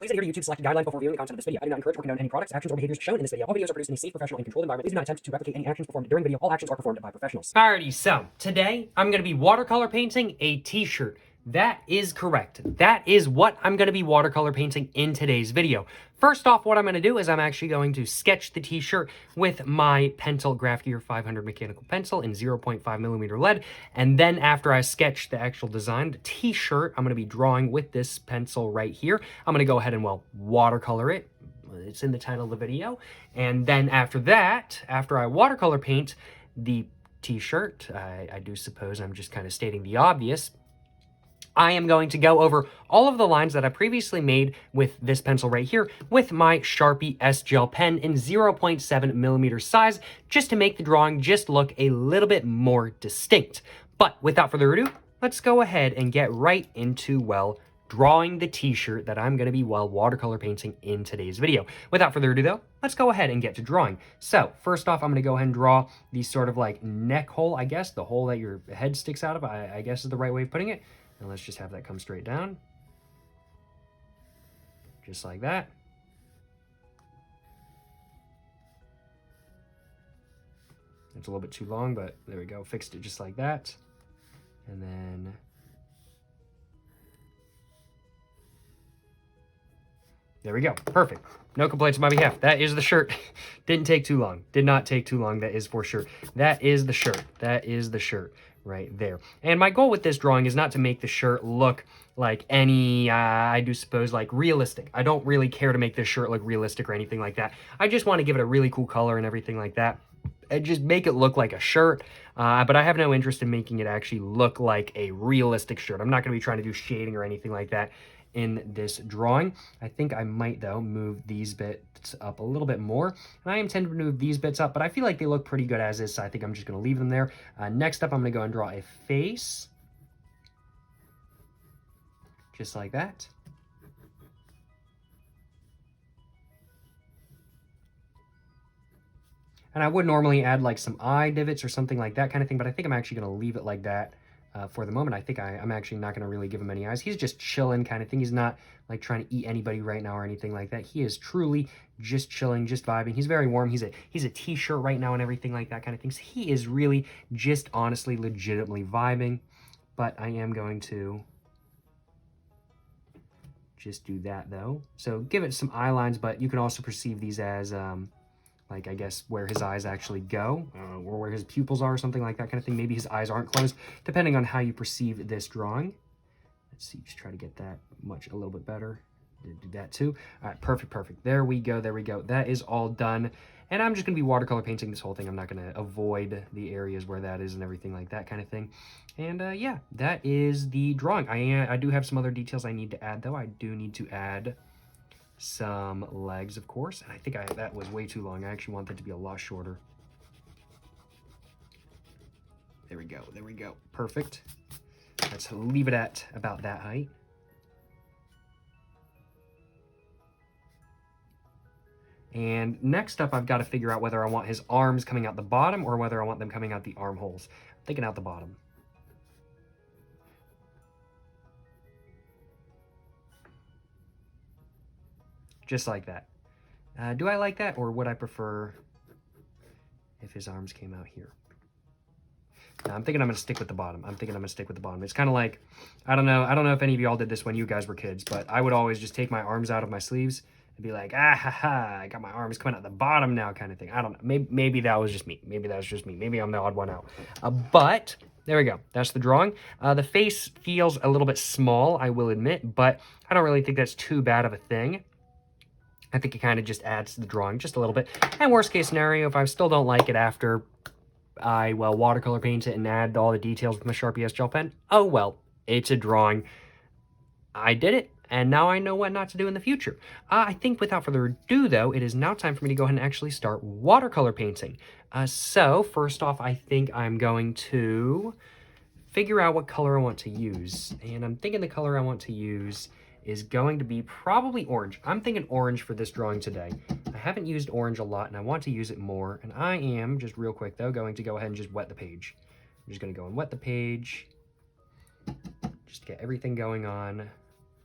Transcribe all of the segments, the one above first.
Please adhere to YouTube's selected guidelines before viewing the content of this video. I do not encourage or condone any products, actions, or behaviors shown in this video. All videos are produced in a safe, professional, and controlled environment. Please do not attempt to replicate any actions performed during the video. All actions are performed by professionals. Alrighty, so today I'm going to be watercolor painting a t-shirt. That is correct. That is what I'm going to be watercolor painting in today's video. First off, what I'm going to do is I'm actually going to sketch the t-shirt with my Pentel Graph Gear 500 mechanical pencil in 0.5mm lead. And then after I sketch the actual design, the t-shirt, I'm going to be drawing with this pencil right here. I'm going to go ahead and, well, watercolor it. It's in the title of the video. And then after that, after I watercolor paint the t-shirt, I do suppose I'm just kind of stating the obvious, I am going to go over all of the lines that I previously made with this pencil right here with my Sharpie S-Gel pen in 0.7mm size, just to make the drawing just look a little bit more distinct. But without further ado, let's go ahead and get right into, well, drawing the t-shirt that I'm going to be, well, watercolor painting in today's video. Without further ado, though, let's go ahead and get to drawing. So first off, I'm going to go ahead and draw the sort of like neck hole, I guess, the hole that your head sticks out of, I guess is the right way of putting it. And let's just have that come straight down. Just like that. It's a little bit too long, but there we go. Fixed it just like that. And then there we go. Perfect. No complaints on my behalf. That is the shirt. Didn't take too long. Did not take too long. That is for sure. That is the shirt. That is the shirt right there. And my goal with this drawing is not to make the shirt look like any, I do suppose, like realistic. I don't really care to make this shirt look realistic or anything like that. I just want to give it a really cool color and everything like that. And just make it look like a shirt, but I have no interest in making it actually look like a realistic shirt. I'm not going to be trying to do shading or anything like that in this drawing. I think I might, though, move these bits up a little bit more. And I intend to move these bits up, but I feel like they look pretty good as is, so I think I'm just going to leave them there. Next up, I'm going to go and draw a face. Just like that. And I would normally add like some eye divots or something like that kind of thing, but I think I'm actually going to leave it like that. For the moment. I think I'm actually not going to really give him any eyes. He's just chilling kind of thing. He's not like trying to eat anybody right now or anything like that. He is truly just chilling, just vibing. He's very warm. He's a t-shirt right now and everything like that kind of thing. So he is really just honestly, legitimately vibing. But I am going to just do that though. So give it some eye lines, but you can also perceive these as like, I guess, where his eyes actually go, or where his pupils are, or something like that kind of thing. Maybe his eyes aren't closed, depending on how you perceive this drawing. Let's see, just try to get that much a little bit better. Did that too. All right, perfect, perfect. There we go, there we go. That is all done. And I'm just going to be watercolor painting this whole thing. I'm not going to avoid the areas where that is and everything like that kind of thing. And yeah, that is the drawing. I do have some other details I need to add, though. I do need to add some legs, of course, and I think that was way too long. I actually want that to be a lot shorter. There we go, there we go. Perfect. Let's leave it at about that height. And next up, I've got to figure out whether I want his arms coming out the bottom or whether I want them coming out the armholes. I'm thinking out the bottom. Just like that. Do I like that, or would I prefer if his arms came out here? No, I'm thinking I'm going to stick with the bottom. I'm thinking I'm going to stick with the bottom. It's kind of like, I don't know if any of y'all did this when you guys were kids, but I would always just take my arms out of my sleeves and be like, ah, ha, ha, I got my arms coming out the bottom now kind of thing. I don't know. Maybe that was just me. Maybe that was just me. Maybe I'm the odd one out. But there we go. That's the drawing. The face feels a little bit small, I will admit, but I don't really think that's too bad of a thing. I think it kind of just adds to the drawing just a little bit. And worst case scenario, if I still don't like it after I, well, watercolor paint it and add all the details with my Sharpie S-Gel pen, oh well, it's a drawing. I did it, and now I know what not to do in the future. I think without further ado, though, it is now time for me to go ahead and actually start watercolor painting. So first off, I think I'm going to figure out what color I want to use. And I'm thinking the color I want to use is going to be probably orange. I'm thinking orange for this drawing today. I haven't used orange a lot, and I want to use it more. And I am, just real quick though, going to go ahead and just wet the page. I'm just going to go and wet the page. Just get everything going on.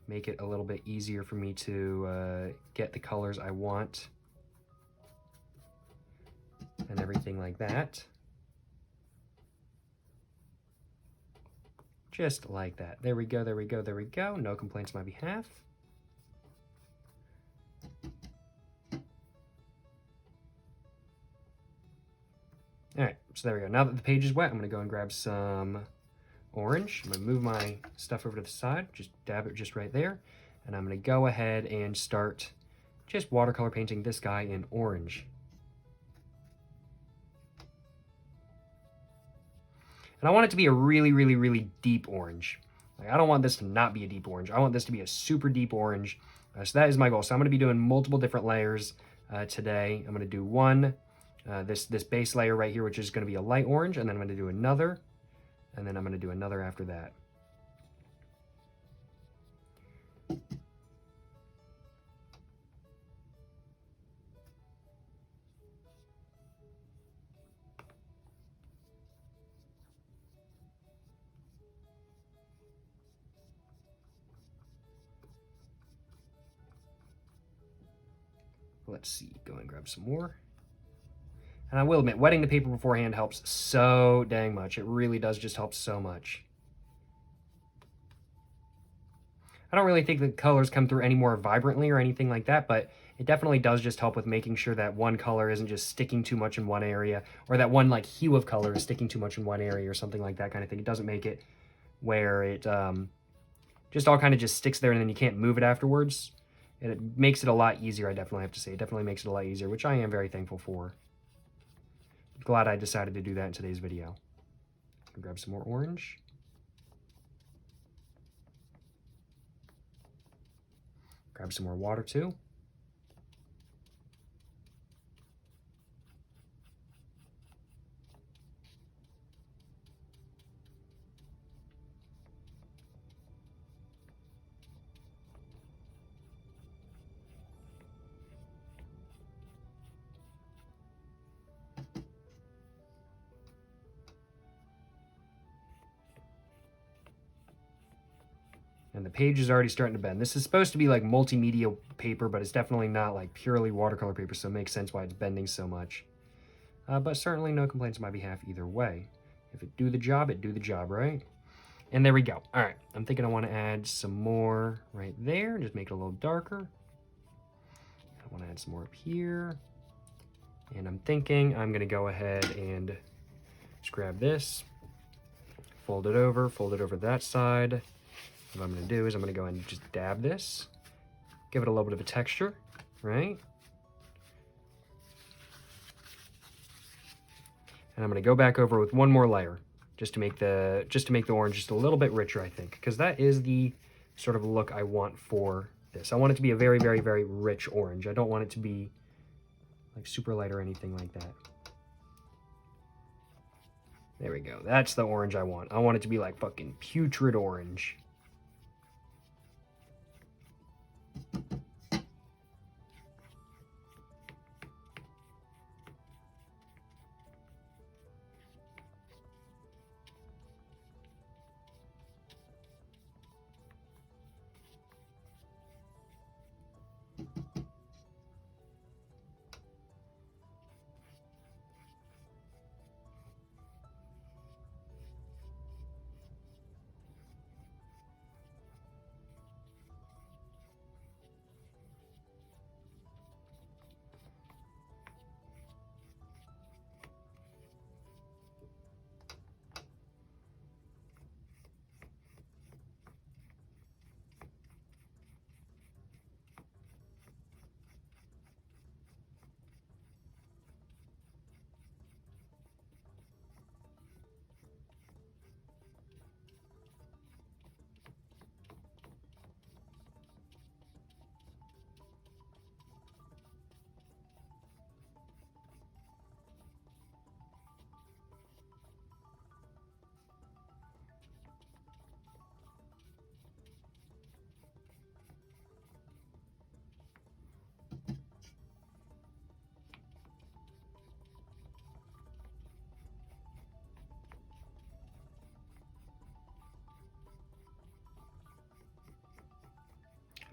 make it a little bit easier for me to get the colors I want and everything like that. Just like that. There we go, there we go, there we go. No complaints on my behalf. All right, so there we go. Now that the page is wet, I'm gonna go and grab some orange. I'm gonna move my stuff over to the side, just dab it just right there. And I'm gonna go ahead and start just watercolor painting this guy in orange. And I want it to be a really, really, really deep orange. Like, I don't want this to not be a deep orange. I want this to be a super deep orange. So that is my goal. So I'm going to be doing multiple different layers today. I'm going to do one, this base layer right here, which is going to be a light orange, and then I'm going to do another, and then I'm going to do another after that. Let's see, go and grab some more. And I will admit, wetting the paper beforehand helps so dang much. It really does just help so much. I don't really think the colors come through any more vibrantly or anything like that, but it definitely does just help with making sure that one color isn't just sticking too much in one area, or that one like hue of color is sticking too much in one area or something like that kind of thing. It doesn't make it where it just all kind of just sticks there and then you can't move it afterwards. And it makes it a lot easier, I definitely have to say. It definitely makes it a lot easier, which I am very thankful for. Glad I decided to do that in today's video. I'll grab some more orange. Grab some more water too. And the page is already starting to bend. This is supposed to be like multimedia paper, but it's definitely not like purely watercolor paper, so it makes sense why it's bending so much. But certainly no complaints on my behalf either way. If it do the job, it do the job, right? And there we go. All right, I'm thinking I want to add some more right there, just make it a little darker. I want to add some more up here. And I'm thinking I'm going to go ahead and just grab this, fold it over that side. What I'm going to do is I'm going to go and just dab this, give it a little bit of a texture, right? And I'm going to go back over with one more layer just to make the orange just a little bit richer, I think, because that is the sort of look I want for this. I want it to be a very, very, very rich orange. I don't want it to be like super light or anything like that. There we go. That's the orange I want. I want it to be like fucking putrid orange.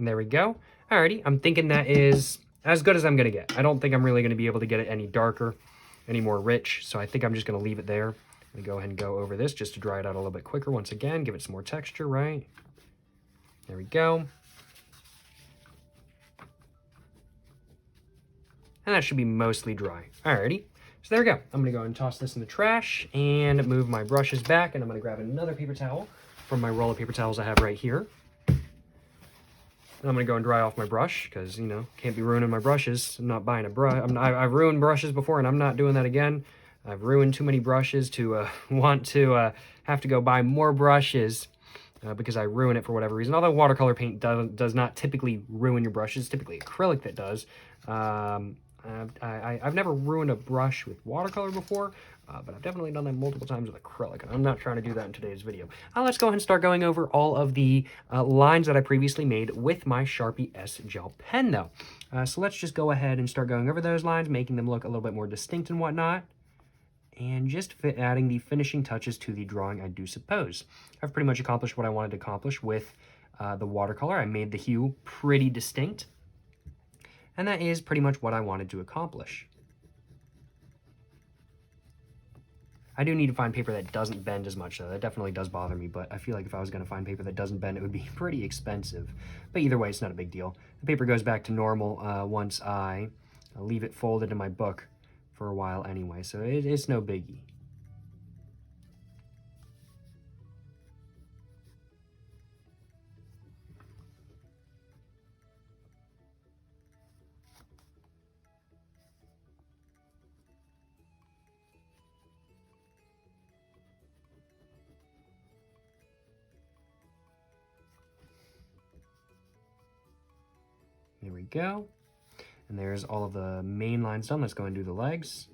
And there we go. Alrighty, I'm thinking that is as good as I'm going to get. I don't think I'm really going to be able to get it any darker, any more rich, so I think I'm just going to leave it there. I'm going to go ahead and go over this just to dry it out a little bit quicker once again, give it some more texture, right? There we go. And that should be mostly dry. Alrighty, so there we go. I'm going to go and toss this in the trash and move my brushes back, and I'm going to grab another paper towel from my roll of paper towels I have right here. And I'm going to go and dry off my brush because, you know, can't be ruining my brushes. I'm not buying a brush. I've ruined brushes before, and I'm not doing that again. I've ruined too many brushes to want to have to go buy more brushes because I ruin it for whatever reason. Although watercolor paint does not typically ruin your brushes. It's typically acrylic that does. I've never ruined a brush with watercolor before, but I've definitely done that multiple times with acrylic, and I'm not trying to do that in today's video. Let's go ahead and start going over all of the lines that I previously made with my Sharpie S gel pen, though. So let's just go ahead and start going over those lines, making them look a little bit more distinct and whatnot, and just adding the finishing touches to the drawing, I do suppose. I've pretty much accomplished what I wanted to accomplish with the watercolor. I made the hue pretty distinct, and that is pretty much what I wanted to accomplish. I do need to find paper that doesn't bend as much, though. That definitely does bother me, but I feel like if I was going to find paper that doesn't bend, it would be pretty expensive. But either way, it's not a big deal. The paper goes back to normal once I leave it folded in my book for a while anyway, so it's no biggie. There we go. And there's all of the main lines done. Let's go and do the legs.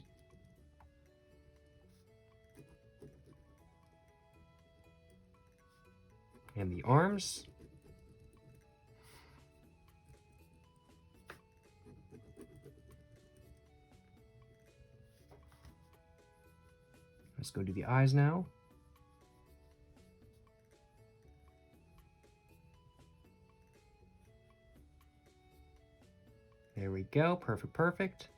And the arms. Let's go do the eyes now. There we go, perfect, perfect.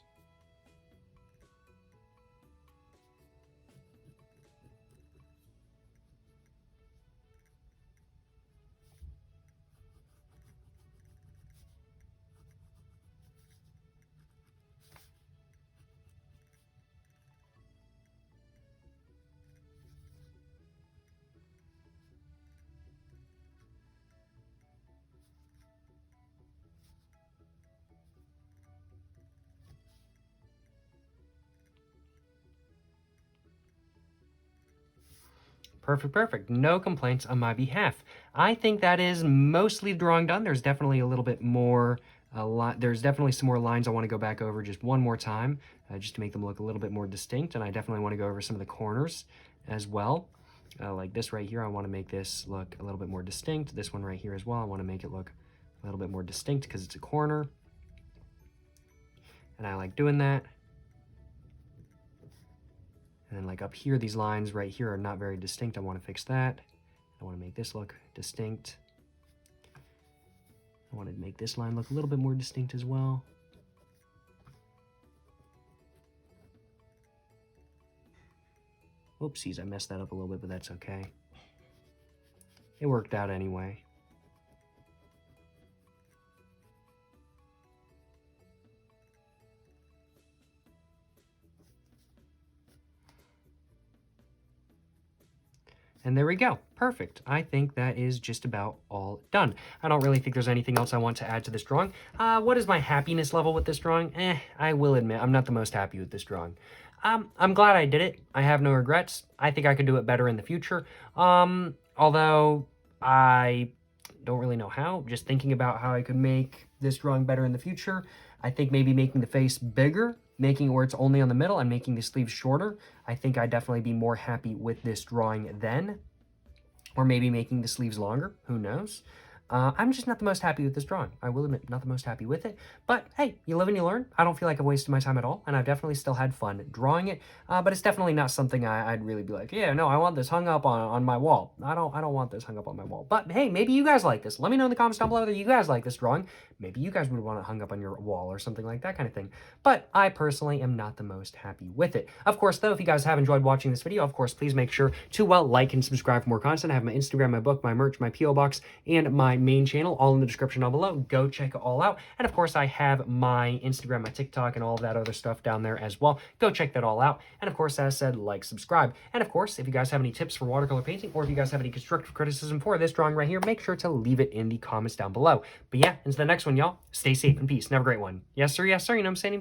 Perfect, perfect. No complaints on my behalf. I think that is mostly drawing done. There's definitely a little bit more, there's definitely some more lines I want to go back over just one more time, just to make them look a little bit more distinct. And I definitely want to go over some of the corners as well. Like this right here, I want to make this look a little bit more distinct. This one right here as well, I want to make it look a little bit more distinct because it's a corner. And I like doing that. And then like up here, these lines right here are not very distinct. I want to fix that. I want to make this look distinct. I want to make this line look a little bit more distinct as well. Oopsies, I messed that up a little bit, but that's okay. It worked out anyway. And there we go. Perfect. I think that is just about all done. I don't really think there's anything else I want to add to this drawing. What is my happiness level with this drawing? I will admit, I'm not the most happy with this drawing. I'm glad I did it. I have no regrets. I think I could do it better in the future. Although I don't really know how. Just thinking about how I could make this drawing better in the future. I think maybe making the face bigger, making it where it's only on the middle and making the sleeves shorter. I think I'd definitely be more happy with this drawing then. Or maybe making the sleeves longer, who knows. I'm just not the most happy with this drawing. I will admit, not the most happy with it. But hey, you live and you learn. I don't feel like I've wasted my time at all, and I've definitely still had fun drawing it. But it's definitely not something I'd really be like, yeah, no, I want this hung up on my wall. I don't want this hung up on my wall. But hey, maybe you guys like this. Let me know in the comments down below whether you guys like this drawing. Maybe you guys would want it hung up on your wall or something like that kind of thing. But I personally am not the most happy with it. Of course, though, if you guys have enjoyed watching this video, of course, please make sure to like and subscribe for more content. I have my Instagram, my book, my merch, my P.O. box, and my main channel all in the description down below. Go check it all out. And of course, I have my Instagram, my TikTok, and all of that other stuff down there as well. Go check that all out. And of course, as I said, like, subscribe. And of course, if you guys have any tips for watercolor painting, or if you guys have any constructive criticism for this drawing right here, make sure to leave it in the comments down below. But yeah, until the next one, y'all, stay safe and peace. And have a great one. Yes, sir. Yes, sir. You know what I'm saying?